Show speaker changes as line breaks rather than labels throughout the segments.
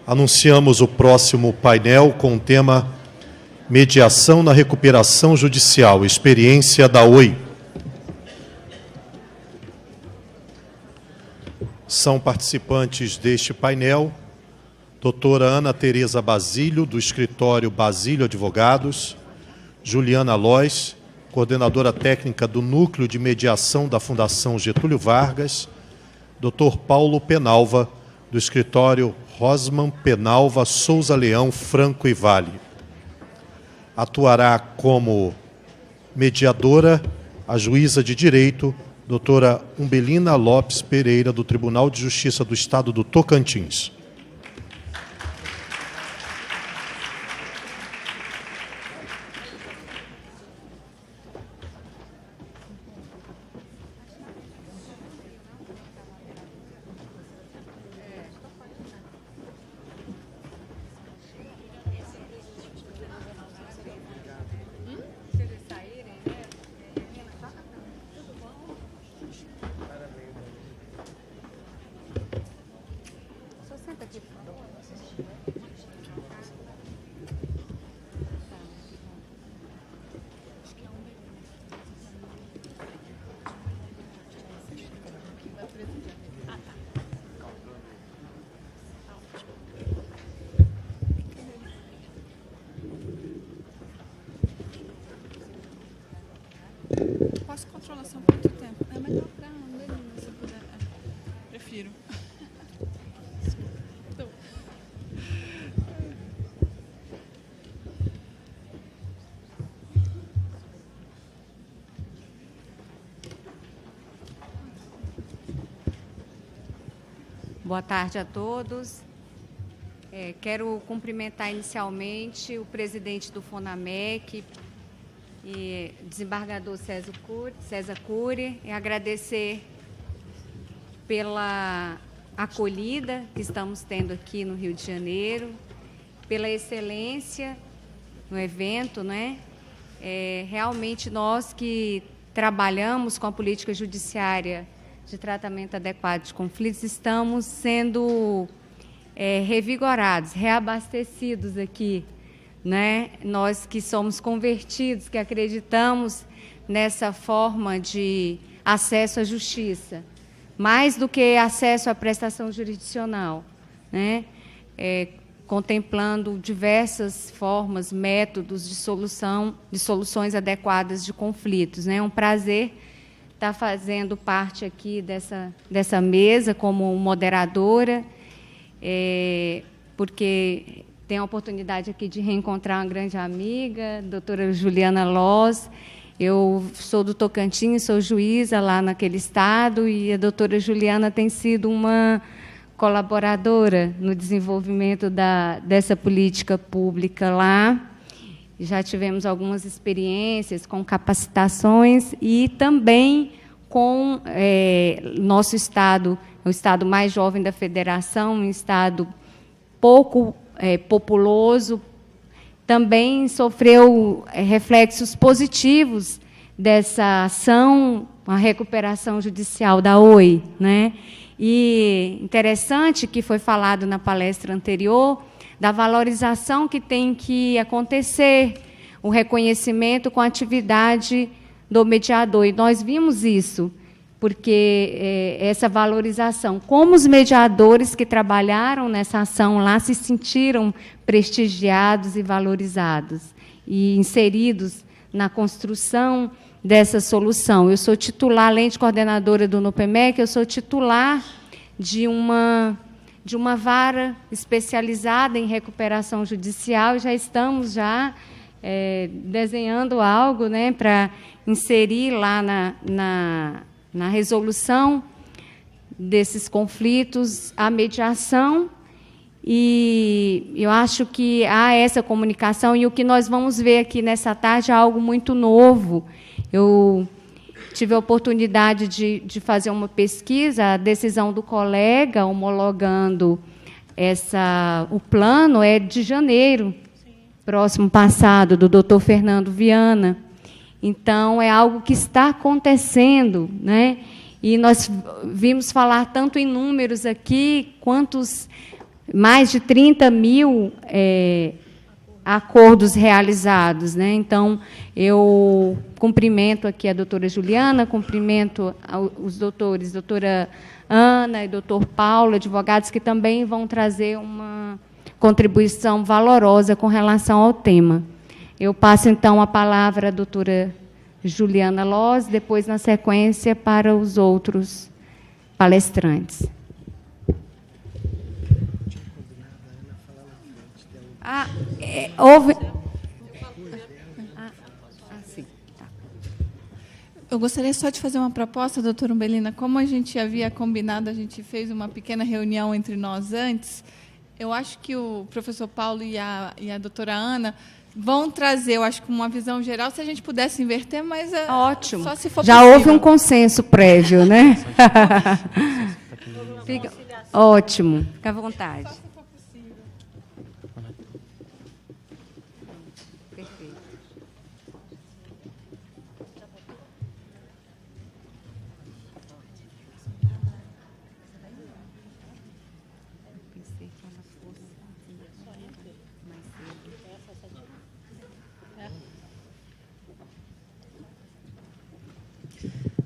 Anunciamos o próximo painel com o tema Mediação na Recuperação Judicial, experiência da OI. São participantes deste painel doutora Ana Tereza Basílio, do escritório Basílio Advogados, Juliana Lois, coordenadora técnica do Núcleo de Mediação da Fundação Getúlio Vargas, doutor Paulo Penalva, do escritório Rosman Penalva Souza Leão, Franco e Vale. Atuará como mediadora a juíza de direito, doutora Umbelina Lopes Pereira, do Tribunal de Justiça do Estado do Tocantins.
Posso controlação por muito tempo? É melhor para a Melina, se puder. Prefiro.
Boa tarde a todos. Quero cumprimentar inicialmente o presidente do FONAMEC, e desembargador César Cury, e agradecer pela acolhida que estamos tendo aqui no Rio de Janeiro, pela excelência no evento, né? Realmente nós que trabalhamos com a política judiciária de tratamento adequado de conflitos estamos sendo revigorados, reabastecidos aqui, né? Nós que somos convertidos, que acreditamos nessa forma de acesso à justiça, mais do que acesso à prestação jurisdicional, né? Contemplando diversas formas, métodos de soluções adequadas de conflitos, né? É um prazer estar fazendo parte aqui dessa mesa como moderadora, porque tenho a oportunidade aqui de reencontrar uma grande amiga, a doutora Juliana Lois. Eu sou do Tocantins, sou juíza lá naquele estado, e a doutora Juliana tem sido uma colaboradora no desenvolvimento dessa política pública lá. Já tivemos algumas experiências com capacitações e também com nosso estado, o estado mais jovem da federação, um estado pouco populoso, também sofreu reflexos positivos dessa ação, a recuperação judicial da OI, né? E interessante que foi falado na palestra anterior da valorização que tem que acontecer, o reconhecimento com a atividade do mediador. E nós vimos isso, porque essa valorização, como os mediadores que trabalharam nessa ação lá se sentiram prestigiados e valorizados, e inseridos na construção dessa solução. Eu sou titular, além de coordenadora do NUPEMEC, eu sou titular de uma vara especializada em recuperação judicial, e já estamos desenhando algo, né, para inserir lá na resolução desses conflitos, a mediação, e eu acho que há essa comunicação, e o que nós vamos ver aqui nessa tarde é algo muito novo. Eu tive a oportunidade de fazer uma pesquisa, a decisão do colega homologando o plano é de janeiro, próximo passado, do doutor Fernando Viana. Então, é algo que está acontecendo, né? E nós vimos falar tanto em números aqui, quantos mais de 30 mil acordos realizados, né? Então, eu cumprimento aqui a doutora Juliana, cumprimento os doutores, doutora Ana e doutor Paulo, advogados que também vão trazer uma contribuição valorosa com relação ao tema. Eu passo, então, a palavra à doutora Juliana Loz, depois, na sequência, para os outros palestrantes. Houve... sim. Tá.
Eu gostaria só de fazer uma proposta, doutora Umbelina. Como a gente havia combinado, a gente fez uma pequena reunião entre nós antes. Eu acho que o professor Paulo e a doutora Ana vão trazer, eu acho que uma visão geral, se a gente pudesse inverter, mas
ótimo.
Só se for
já
possível.
Houve um consenso prévio, né? Fica... Ótimo, fica à vontade. Só se for possível. Perfeito.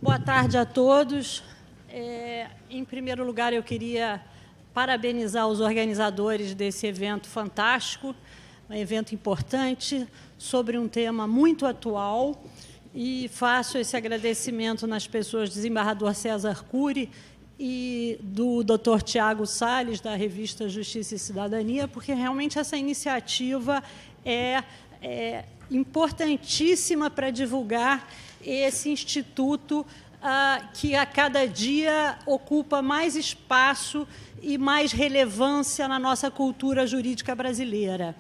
Boa tarde a todos. Em primeiro lugar, eu queria parabenizar os organizadores desse evento fantástico, um evento importante, sobre um tema muito atual, e faço esse agradecimento nas pessoas do desembargador César Cury e do Dr. Tiago Salles, da revista Justiça e Cidadania, porque realmente essa iniciativa é importantíssima para divulgar esse instituto que, a cada dia, ocupa mais espaço e mais relevância na nossa cultura jurídica brasileira.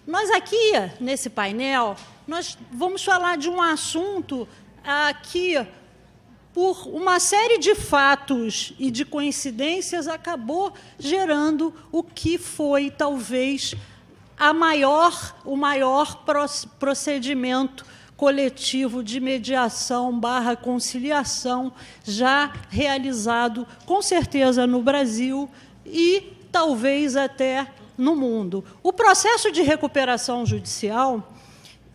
Nós aqui, nesse painel, nós vamos falar de um assunto que, por uma série de fatos e de coincidências, acabou gerando o que foi, talvez, o maior procedimento coletivo de mediação/conciliação já realizado, com certeza, no Brasil e talvez até no mundo. O processo de recuperação judicial,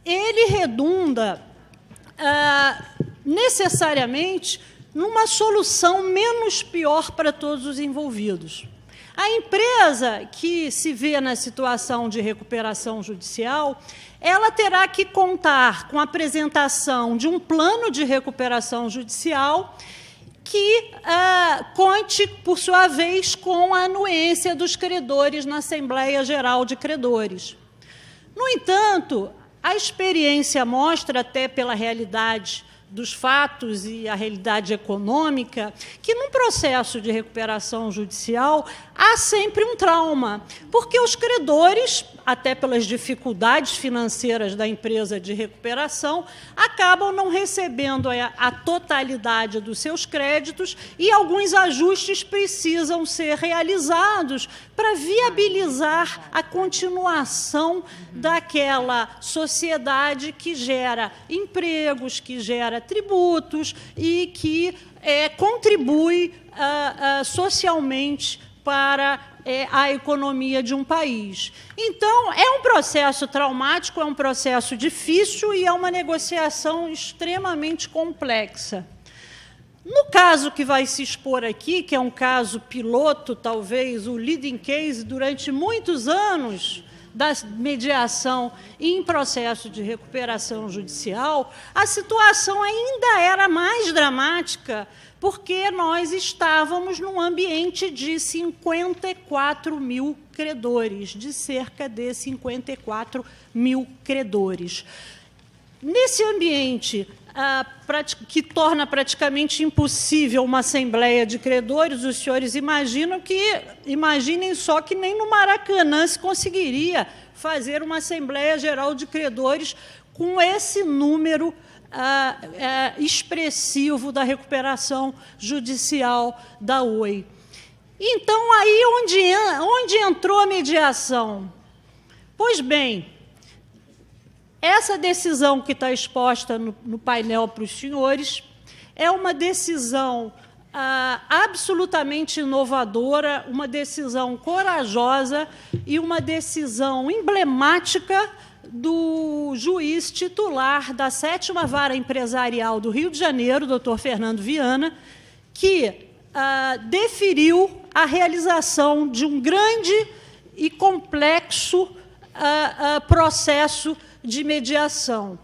ele redunda necessariamente numa solução menos pior para todos os envolvidos. A empresa que se vê na situação de recuperação judicial, ela terá que contar com a apresentação de um plano de recuperação judicial que conte, por sua vez, com a anuência dos credores na Assembleia Geral de Credores. No entanto, a experiência mostra, até pela realidade dos fatos e a realidade econômica, que, num processo de recuperação judicial, há sempre um trauma, porque os credores, até pelas dificuldades financeiras da empresa de recuperação, acabam não recebendo a totalidade dos seus créditos e alguns ajustes precisam ser realizados para viabilizar a continuação daquela sociedade que gera empregos, que gera tributos e que contribui socialmente para a economia de um país. Então, é um processo traumático, é um processo difícil e é uma negociação extremamente complexa. No caso que vai se expor aqui, que é um caso piloto, talvez o leading case durante muitos anos da mediação em processo de recuperação judicial, a situação ainda era mais dramática, porque nós estávamos num ambiente de 54 mil credores, de cerca de 54 mil credores. Nesse ambiente que torna praticamente impossível uma assembleia de credores, os senhores imaginem só que nem no Maracanã se conseguiria fazer uma Assembleia Geral de Credores com esse número expressivo da recuperação judicial da OI. Então, aí onde entrou a mediação? Pois bem, essa decisão que está exposta no painel para os senhores é uma decisão absolutamente inovadora, uma decisão corajosa e uma decisão emblemática do juiz titular da 7ª Vara Empresarial do Rio de Janeiro, doutor Fernando Viana, que deferiu a realização de um grande e complexo processo de mediação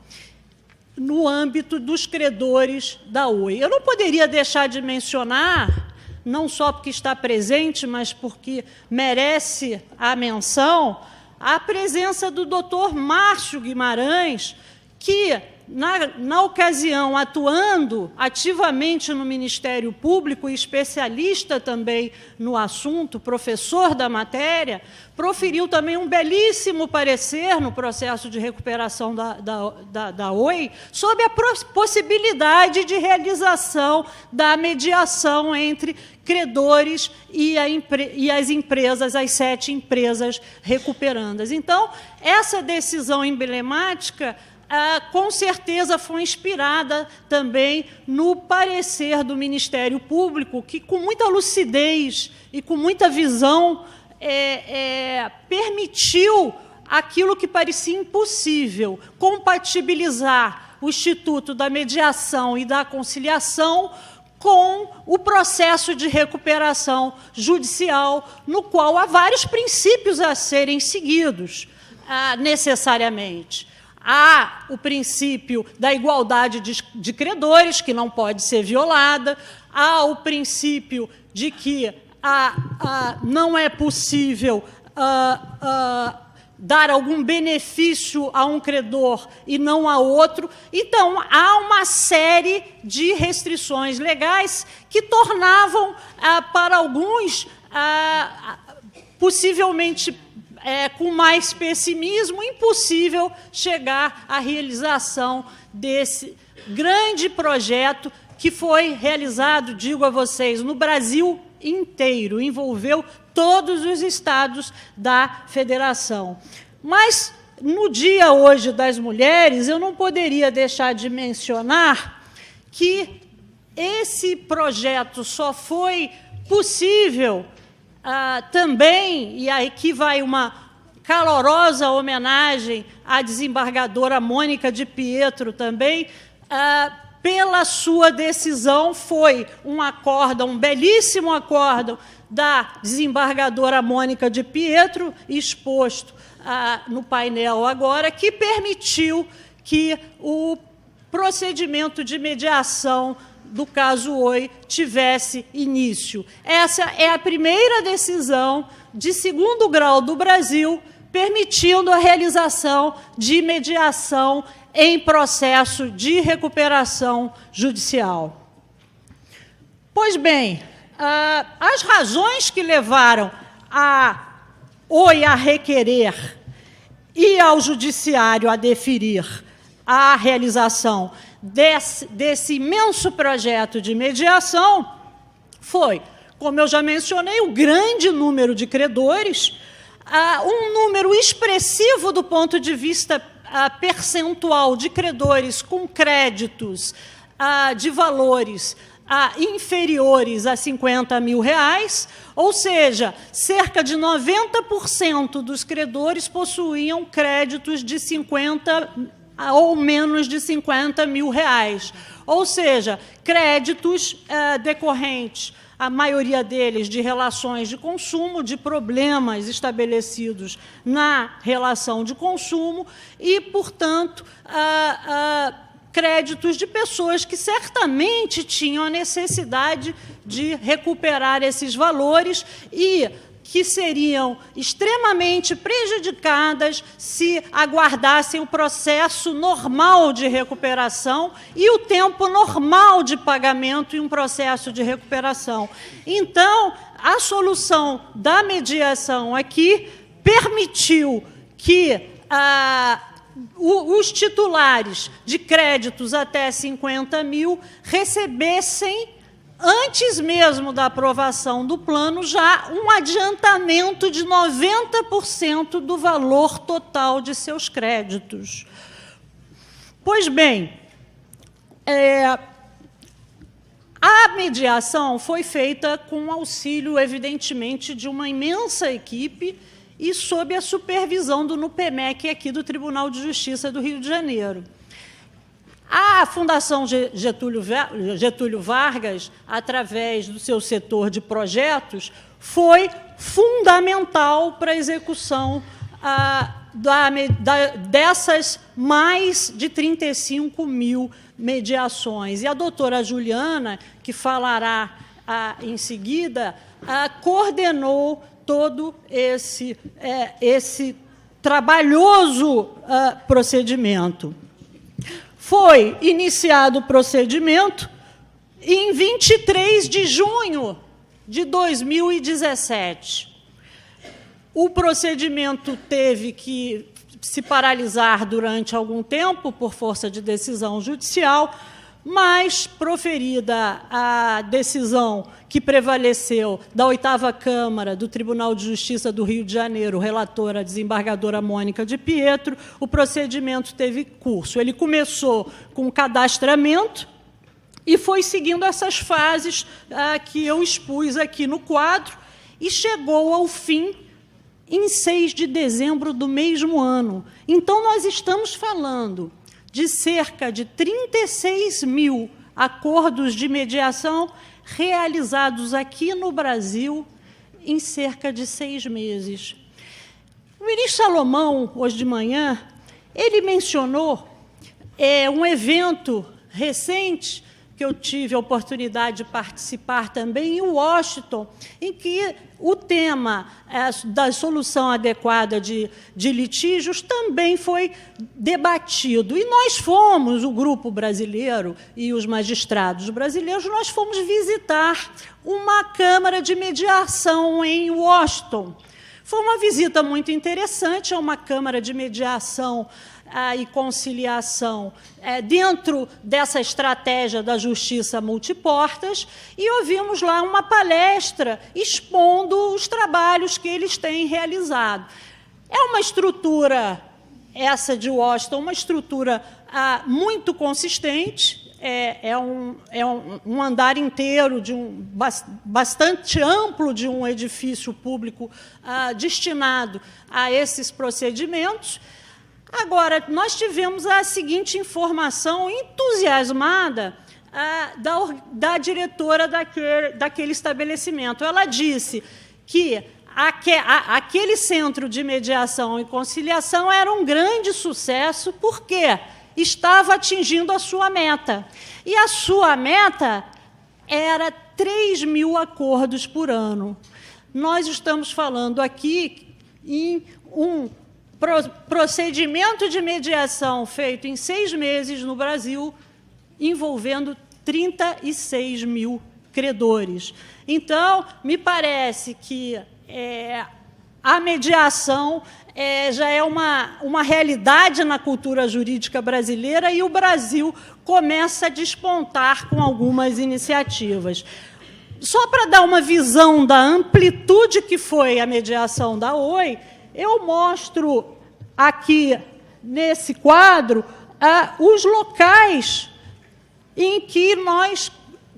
no âmbito dos credores da Oi. Eu não poderia deixar de mencionar, não só porque está presente, mas porque merece a menção, a presença do doutor Márcio Guimarães, que, na ocasião, atuando ativamente no Ministério Público, e especialista também no assunto, professor da matéria, proferiu também um belíssimo parecer no processo de recuperação da Oi, sobre a possibilidade de realização da mediação entre credores e as empresas, as 7 empresas recuperandas. Então, essa decisão emblemática com certeza foi inspirada também no parecer do Ministério Público, que, com muita lucidez e com muita visão, permitiu aquilo que parecia impossível, compatibilizar o Instituto da Mediação e da Conciliação com o processo de recuperação judicial, no qual há vários princípios a serem seguidos, necessariamente. Há o princípio da igualdade de credores, que não pode ser violada, há o princípio de que não é possível dar algum benefício a um credor e não a outro. Então, há uma série de restrições legais que tornavam, para alguns, possivelmente com mais pessimismo, impossível chegar à realização desse grande projeto que foi realizado, digo a vocês, no Brasil inteiro, envolveu todos os estados da federação. Mas, no Dia hoje das Mulheres, eu não poderia deixar de mencionar que esse projeto só foi possível também, e aqui vai uma calorosa homenagem à desembargadora Mônica de Pietro também, pela sua decisão, foi um acórdão, um belíssimo acórdão da desembargadora Mônica de Pietro, exposto no painel agora, que permitiu que o procedimento de mediação do caso Oi tivesse início. Essa é a primeira decisão de 2º grau do Brasil permitindo a realização de mediação em processo de recuperação judicial. Pois bem, as razões que levaram a Oi a requerer e ao Judiciário a deferir a realização desse imenso projeto de mediação foi, como eu já mencionei, o grande número de credores, um número expressivo do ponto de vista percentual de credores com créditos de valores inferiores a R$50 mil, ou seja, cerca de 90% dos credores possuíam créditos de 50 ou menos de R$50 mil, ou seja, créditos decorrentes, a maioria deles de relações de consumo, de problemas estabelecidos na relação de consumo e, portanto, créditos de pessoas que certamente tinham a necessidade de recuperar esses valores e que seriam extremamente prejudicadas se aguardassem o processo normal de recuperação e o tempo normal de pagamento em um processo de recuperação. Então, a solução da mediação aqui permitiu que os titulares de créditos até 50 mil recebessem, antes mesmo da aprovação do plano, já um adiantamento de 90% do valor total de seus créditos. Pois bem, A mediação foi feita com auxílio, evidentemente, de uma imensa equipe e sob a supervisão do NUPEMEC, aqui do Tribunal de Justiça do Rio de Janeiro. A Fundação Getúlio Vargas, através do seu setor de projetos, foi fundamental para a execução dessas mais de 35 mil mediações. E a doutora Juliana, que falará em seguida, coordenou todo esse trabalhoso procedimento. Foi iniciado o procedimento em 23 de junho de 2017. O procedimento teve que se paralisar durante algum tempo por força de decisão judicial, mas, proferida a decisão que prevaleceu da 8ª Câmara do Tribunal de Justiça do Rio de Janeiro, relatora a desembargadora Mônica de Pietro, o procedimento teve curso. Ele começou com o cadastramento e foi seguindo essas fases que eu expus aqui no quadro e chegou ao fim em 6 de dezembro do mesmo ano. Então, nós estamos falando de cerca de 36 mil acordos de mediação realizados aqui no Brasil em cerca de 6 meses. O ministro Salomão, hoje de manhã, ele mencionou um evento recente que eu tive a oportunidade de participar também, em Washington, em que o tema da solução adequada de litígios também foi debatido. E nós fomos, o grupo brasileiro e os magistrados brasileiros, nós fomos visitar uma Câmara de Mediação em Washington. Foi uma visita muito interessante, é uma Câmara de Mediação e conciliação dentro dessa estratégia da justiça multiportas, e ouvimos lá uma palestra expondo os trabalhos que eles têm realizado. É uma estrutura, essa de Washington, uma estrutura muito consistente, um andar inteiro, bastante amplo, de um edifício público destinado a esses procedimentos. Agora, nós tivemos a seguinte informação entusiasmada da diretora daquele estabelecimento. Ela disse que aquele centro de mediação e conciliação era um grande sucesso porque estava atingindo a sua meta. E a sua meta era 3 mil acordos por ano. Nós estamos falando aqui em um procedimento de mediação feito em 6 meses no Brasil, envolvendo 36 mil credores. Então, me parece que a mediação já é uma realidade na cultura jurídica brasileira e o Brasil começa a despontar com algumas iniciativas. Só para dar uma visão da amplitude que foi a mediação da OI, eu mostro aqui, nesse quadro, os locais em que nós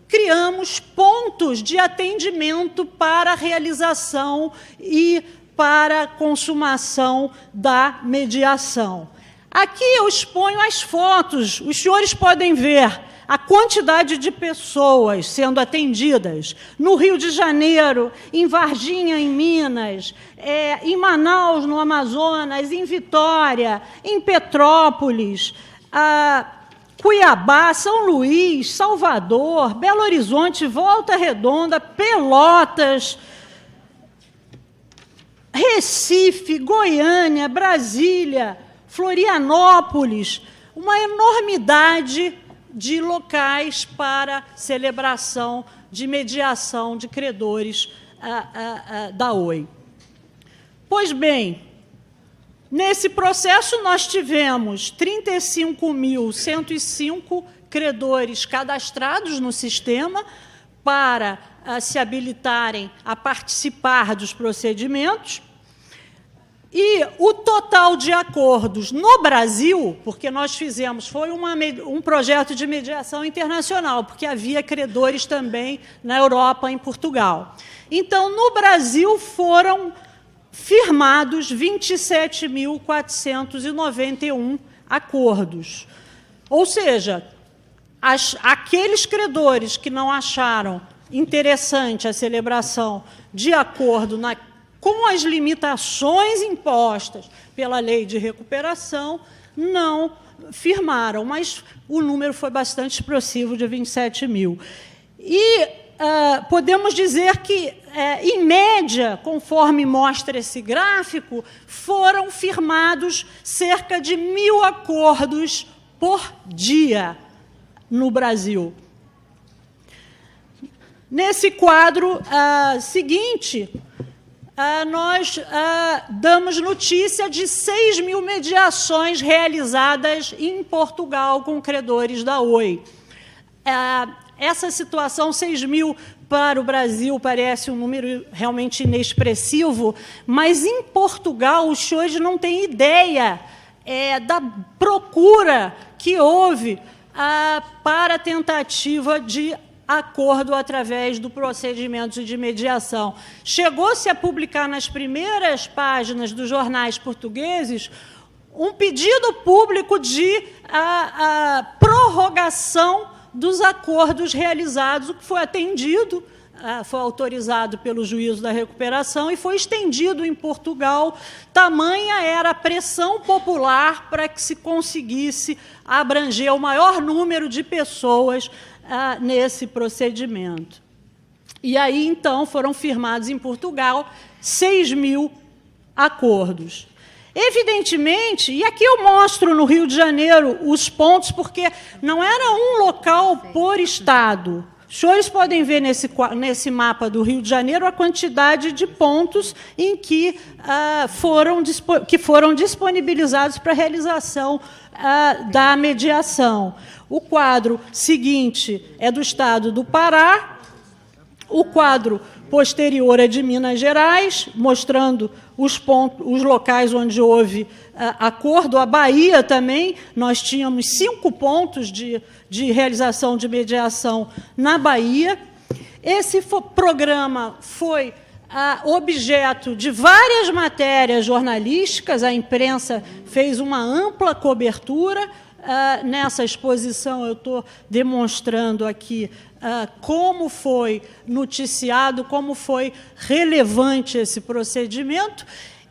criamos pontos de atendimento para a realização e para a consumação da mediação. Aqui eu exponho as fotos, os senhores podem ver a quantidade de pessoas sendo atendidas no Rio de Janeiro, em Varginha, em Minas, em Manaus, no Amazonas, em Vitória, em Petrópolis, Cuiabá, São Luís, Salvador, Belo Horizonte, Volta Redonda, Pelotas, Recife, Goiânia, Brasília, Florianópolis, uma enormidade de locais para celebração de mediação de credores da OI. Pois bem, nesse processo nós tivemos 35.105 credores cadastrados no sistema para se habilitarem a participar dos procedimentos E o total de acordos no Brasil, porque nós fizemos, foi um projeto de mediação internacional, porque havia credores também na Europa, em Portugal. Então, no Brasil, foram firmados 27.491 acordos. Ou seja, aqueles credores que não acharam interessante a celebração de acordo com as limitações impostas pela lei de recuperação, não firmaram, mas o número foi bastante expressivo, de 27 mil. E podemos dizer que, em média, conforme mostra esse gráfico, foram firmados cerca de 1.000 acordos por dia no Brasil. Nesse quadro seguinte, nós damos notícia de 6.000 mediações realizadas em Portugal com credores da Oi. Essa situação, 6.000 para o Brasil, parece um número realmente inexpressivo, mas em Portugal os senhores não têm ideia da procura que houve para a tentativa de acordo através do procedimento de mediação. Chegou-se a publicar nas primeiras páginas dos jornais portugueses um pedido público de prorrogação dos acordos realizados, o que foi atendido, foi autorizado pelo juízo da recuperação e foi estendido em Portugal. Tamanha era a pressão popular para que se conseguisse abranger o maior número de pessoas nesse procedimento. E aí, então, foram firmados em Portugal 6.000 acordos. Evidentemente, e aqui eu mostro no Rio de Janeiro os pontos, porque não era um local por estado. Os senhores podem ver nesse mapa do Rio de Janeiro a quantidade de pontos em que foram disponibilizados para a realização da mediação. O quadro seguinte é do estado do Pará, o quadro posterior é de Minas Gerais, mostrando os locais onde houve acordo. A Bahia também, nós tínhamos 5 pontos de realização de mediação na Bahia. Esse programa foi objeto de várias matérias jornalísticas, a imprensa fez uma ampla cobertura. Nessa exposição, eu estou demonstrando aqui como foi noticiado, como foi relevante esse procedimento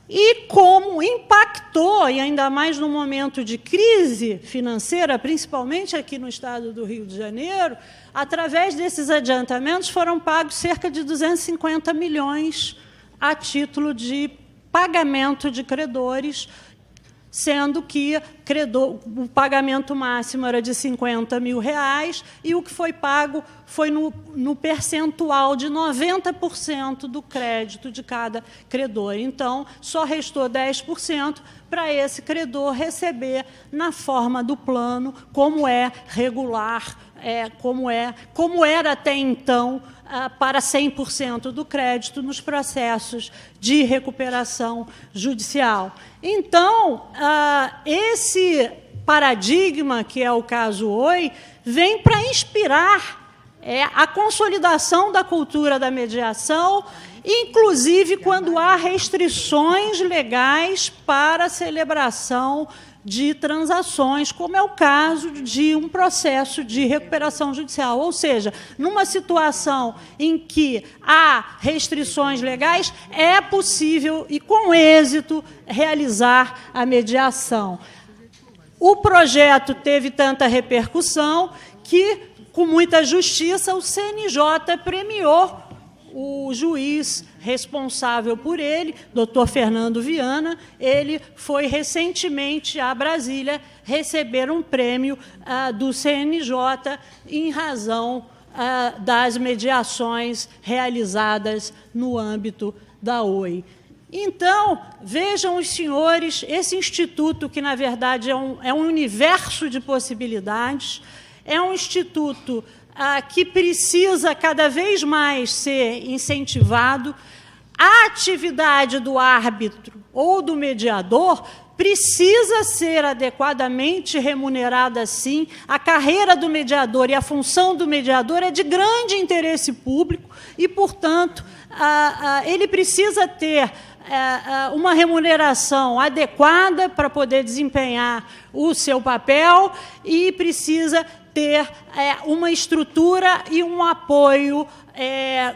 e como impactou, e ainda mais no momento de crise financeira, principalmente aqui no estado do Rio de Janeiro. Através desses adiantamentos foram pagos cerca de 250 milhões a título de pagamento de credores, sendo que o pagamento máximo era de R$50 mil, e o que foi pago foi no percentual de 90% do crédito de cada credor. Então, só restou 10% para esse credor receber na forma do plano, como é regular, como era até então, para 100% do crédito nos processos de recuperação judicial. Então, esse paradigma, que é o caso Oi, vem para inspirar a consolidação da cultura da mediação, inclusive quando há restrições legais para a celebração de transações, como é o caso de um processo de recuperação judicial. Ou seja, numa situação em que há restrições legais, é possível, e com êxito, realizar a mediação. O projeto teve tanta repercussão que, com muita justiça, o CNJ premiou o juiz responsável por ele, doutor Fernando Viana. Ele foi recentemente a Brasília receber um prêmio do CNJ em razão das mediações realizadas no âmbito da Oi. Então, vejam os senhores, esse instituto, que, na verdade, é um universo de possibilidades, é um instituto que precisa cada vez mais ser incentivado. A atividade do árbitro ou do mediador precisa ser adequadamente remunerada, sim. A carreira do mediador e a função do mediador é de grande interesse público e, portanto, ele precisa ter uma remuneração adequada para poder desempenhar o seu papel e precisa ter uma estrutura e um apoio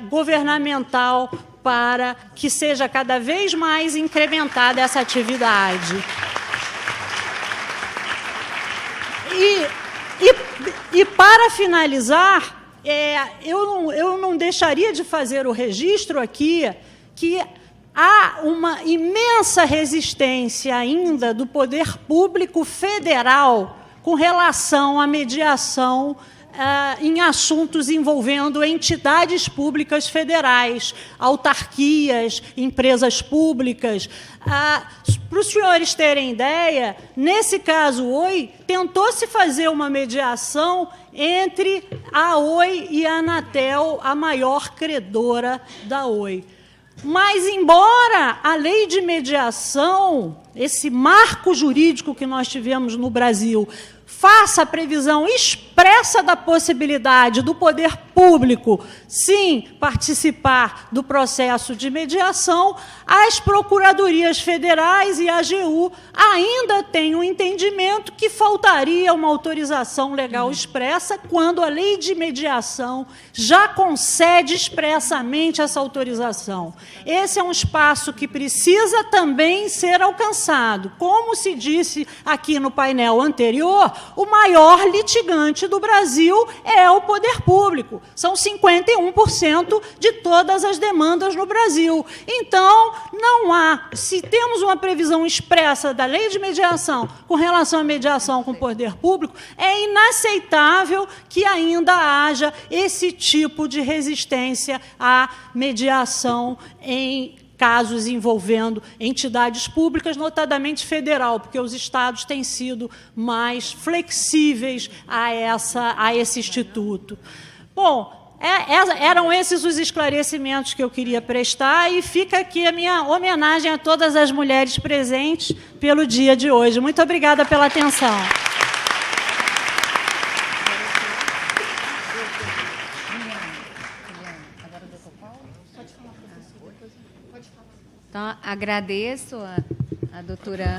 governamental para que seja cada vez mais incrementada essa atividade. E para finalizar, eu não deixaria de fazer o registro aqui que há uma imensa resistência ainda do poder público federal com relação à mediação em assuntos envolvendo entidades públicas federais, autarquias, empresas públicas. Para os senhores terem ideia, nesse caso, o Oi tentou-se fazer uma mediação entre a Oi e a Anatel, a maior credora da Oi. Mas, embora a lei de mediação, esse marco jurídico que nós tivemos no Brasil, faça a previsão expressa da possibilidade do poder público, sim, participar do processo de mediação, as procuradorias federais e a AGU ainda têm um entendimento que faltaria uma autorização legal expressa quando a lei de mediação já concede expressamente essa autorização. Esse é um espaço que precisa também ser alcançado. Como se disse aqui no painel anterior, o maior litigante do Brasil é o poder público. São 51% de todas as demandas no Brasil. Então, não há, se temos uma previsão expressa da lei de mediação com relação à mediação com o poder público, é inaceitável que ainda haja esse tipo de resistência à mediação em casos envolvendo entidades públicas, notadamente federal, porque os estados têm sido mais flexíveis a esse instituto. Bom, eram esses os esclarecimentos que eu queria prestar e fica aqui a minha homenagem a todas as mulheres presentes pelo dia de hoje. Muito obrigada pela atenção.
Então, agradeço a doutora